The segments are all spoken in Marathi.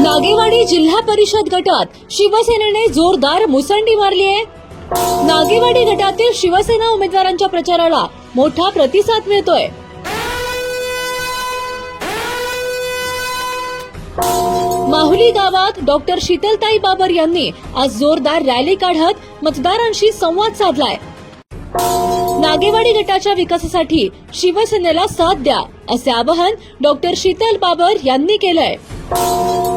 नागेवाडी जिल्हा परिषद गटात शिवसेनेने जोरदार मुसंडी मारली आहे। नागेवाडी गटातील शिवसेना उमेदवारांच्या प्रचाराला मोठा प्रतिसाद मिळतोय। माहुली गावात डॉक्टर शीतलताई बाबर यांनी आज जोरदार रॅली काढत मतदारांशी संवाद साधलाय। नागेवाडी गटाच्या विकासासाठी शिवसेनेला साथ द्या असे आवाहन डॉक्टर शीतल बाबर यांनी केलंय।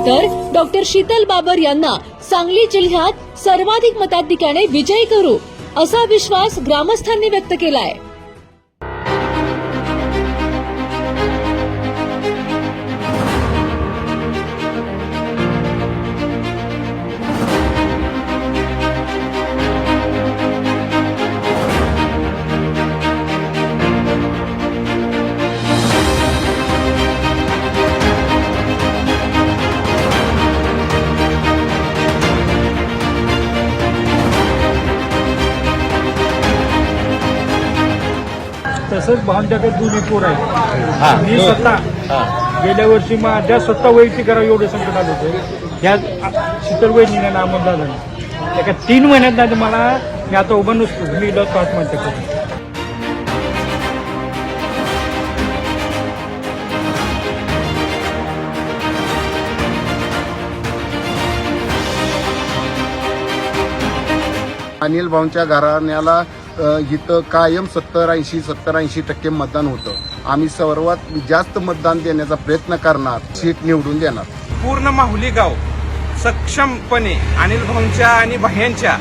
तर डॉक्टर शीतल बाबर यांना सांगली जिल्ह्यात सर्वाधिक मताधिक्याने विजयी करू असा विश्वास ग्रामस्थांनी व्यक्त केलाय। तसंच भावांच्याकडे दोन्ही पोर आहेत। मी स्वतः गेल्या वर्षी माझ्या स्वतः वैयक्तिक करावं एवढं संकट आलं होतं। ह्या शीतल वहिनीने ना अमोल दादाने एका 3 महिन्यात नाही मला मी आता उभा नसतो मी इला 5 महिन्यात अनिल भाऊंच्या घराण्याला इथं कायम 70-80% मतदान होतं। आम्ही सर्वात जास्त मतदान देण्याचा प्रयत्न करणार, सीट निवडून देणार। पूर्ण माहुली गाव सक्षमपणे अनिल भाऊंच्या आणि भायांच्या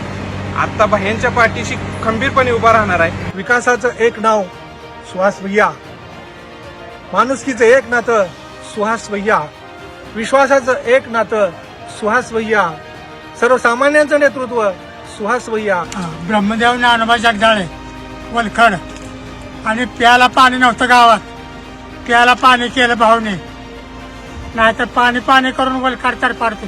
आता भायांच्या पाठीशी खंबीरपणे उभा राहणार आहे। विकासाचं एक नाव सुहास भैया, माणुसकीचं एक नातं सुहास भैया, विश्वासाचं एक नातं सुहास भैया, सर्वसामान्यांचं नेतृत्व सुहास भैया। ब्रह्मदेव ज्ञानोबा जगदाळे वलखड आणि प्याला पाणी नव्हतं गावात, प्याला पाणी केलं भाऊने, नाहीतर पाणी करून वलखड तर पाडतो।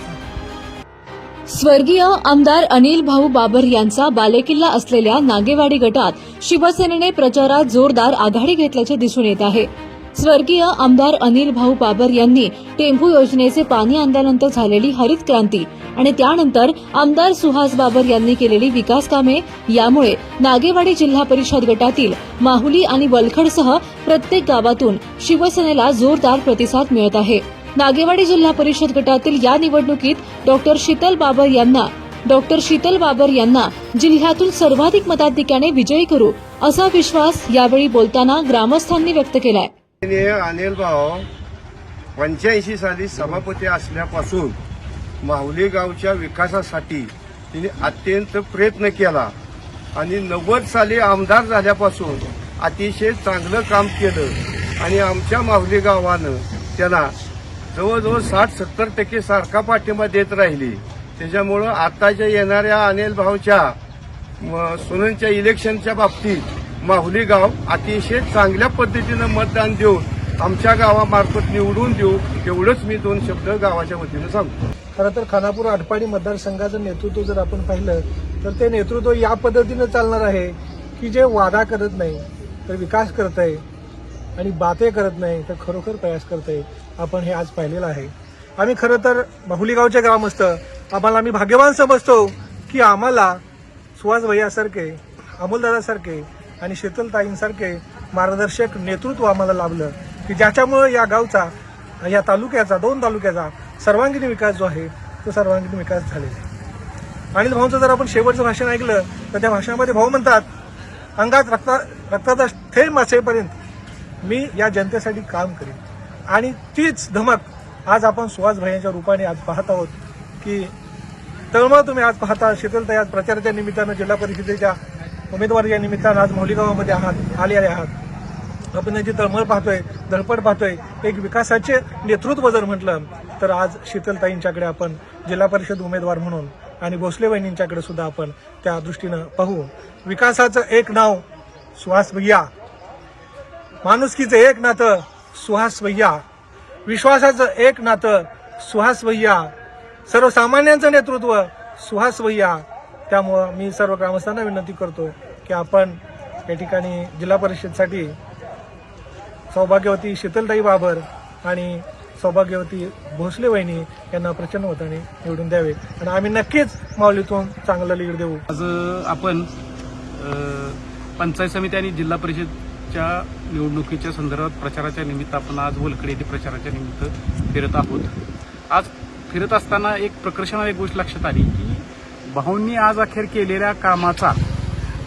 स्वर्गीय आमदार अनिल भाऊ बाबर यांचा बालेकिल्ला असलेल्या नागेवाडी गटात शिवसेनेने प्रचारात जोरदार आघाडी घेतल्याचे दिसून येत आहे। स्वर्गीय आमदार अनिल भाऊ बाबर यांनी टेंभू योजनेचे पाणी आणल्यानंतर झालेली हरित क्रांती आणि त्यानंतर आमदार सुहास बाबर यांनी केलेली विकास कामे यामुळे नागेवाडी जिल्हा परिषद गटातील माहुली आणि वलखडसह प्रत्येक गावातून शिवसेनेला जोरदार प्रतिसाद मिळत आहे। नागेवाडी जिल्हा परिषद गटातील या निवडणुकीत डॉक्टर शीतल बाबर यांना जिल्ह्यातून सर्वाधिक मताधिक्याने विजयी करू असा विश्वास यावेळी बोलताना ग्रामस्थांनी व्यक्त केलाय। अनिल भाऊ 85 साली सभापती असल्यापासून माहुली गावच्या विकासासाठी तिने अत्यंत प्रयत्न केला आणि 90 साली आमदार झाल्यापासून अतिशय चांगलं काम केलं आणि आमच्या माहुली गावानं त्यांना जवळजवळ 60-70% सारखा पाठिंबा देत राहिली। त्याच्यामुळं आताच्या येणाऱ्या अनिल भाऊच्या सुनांच्या इलेक्शनच्या बाबतीत माहुली गाव अतिशय चांगल्या पद्धतीनं मतदान देऊन आमच्या गावामार्फत निवडून देऊ एवढंच मी 2 शब्द गावाच्या वतीनं सांगतो। खरं तर खानापूर आटपाडी मतदारसंघाचं नेतृत्व जर आपण पाहिलं तर ते नेतृत्व या पद्धतीनं चालणार आहे की जे वादा करत नाही तर विकास करत आहे आणि बाते करत नाही तर खरोखर प्रयास करत आहे। आपण हे आज पाहिलेलं आहे। आम्ही खरं तर माहुली गावचे ग्रामस्थ आम्हाला आम्ही भाग्यवान समजतो की आम्हाला सुहास भैयासारखे, अमोलदादासारखे आणि शीतलताईंसारखे मार्गदर्शक नेतृत्व आम्हाला लाभलं की ज्याच्यामुळे या गावचा, या तालुक्याचा, 2 तालुक्याचा सर्वांगीण विकास जो आहे तो सर्वांगीण विकास झालेला आहे। अनिल भाऊंचं जर आपण शेवटचं भाषण ऐकलं तर त्या भाषणामध्ये भाऊ म्हणतात, अंगात रक्ताचा थेंब असेपर्यंत मी या जनतेसाठी काम करेन। आणि तीच धमक आज आपण सुहास भैयांच्या रूपाने आज पाहत आहोत की तळमळ तुम्ही आज पाहता। शीतलताई आज प्रचाराच्या निमित्तानं जिल्हा परिषदेच्या उमेदवारीच्या निमित्तानं आज माहुली गावामध्ये आलेले आहात। आपण त्यांची तळमळ पाहतोय, धडपड पाहतोय। एक विकासाचे नेतृत्व जर म्हटलं तर आज शीतलताईंच्याकडे आपण जिल्हा परिषद उमेदवार म्हणून आणि भोसले वहिनींच्याकडे सुद्धा आपण त्या दृष्टीनं पाहू। विकासाचं एक नाव सुहास भैया, माणुसकीचं एक नातं सुहास भैया, विश्वासाचं एक नातं सुहास भैया, सर्वसामान्यांचं नेतृत्व सुहास भैया। त्यामुळं मी सर्व ग्रामस्थांना विनंती करतो की आपण या ठिकाणी जिल्हा परिषदसाठी सौभाग्यवती शीतलताई बाबर आणि सौभाग्यवती भोसले वहिनी यांना प्रचंड मताने निवडून द्यावे आणि आम्ही नक्कीच माऊलीतून चांगला लीड देऊ. आज आपण पंचायत समिती आणि जिल्हा परिषदच्या निवडणुकीच्या संदर्भात प्रचाराच्या निमित्त आपण आज वलकडे येथे प्रचाराच्या निमित्त फिरत आहोत. आज फिरत असताना एक प्रकर्षणाला एक गोष्ट लक्षात आली की भाऊंनी आज अखेर केलेल्या कामाचा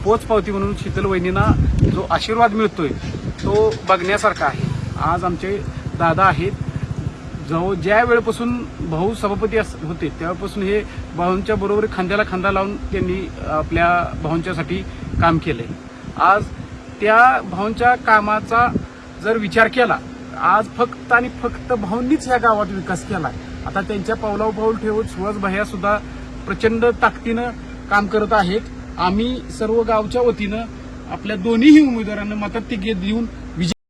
पोचपावती म्हणून शीतल वहिनींना जो आशीर्वाद मिळतोय तो बघण्यासारखा आहे. आज आमचे दादा आहेत, ज्या वेळेपासून भाऊ सभापती होते त्यावेळेपासून हे भाऊंच्या बरोबर खांद्याला खांदा लावून त्यांनी आपल्या भाऊंच्यासाठी काम केलंय. आज त्या भाऊंच्या कामाचा जर विचार केला, आज फक्त आणि फक्त भाऊंनीच या गावात विकास केला. आता त्यांच्या पावलावर पाऊल ठेवत सुहास भैया सुद्धा प्रचंड ताकदीनं काम करत आहेत. आम्ही सर्व गावच्या वतीनं आपल्या दोन्हीही उमेदवारांना मताधिक्य देऊन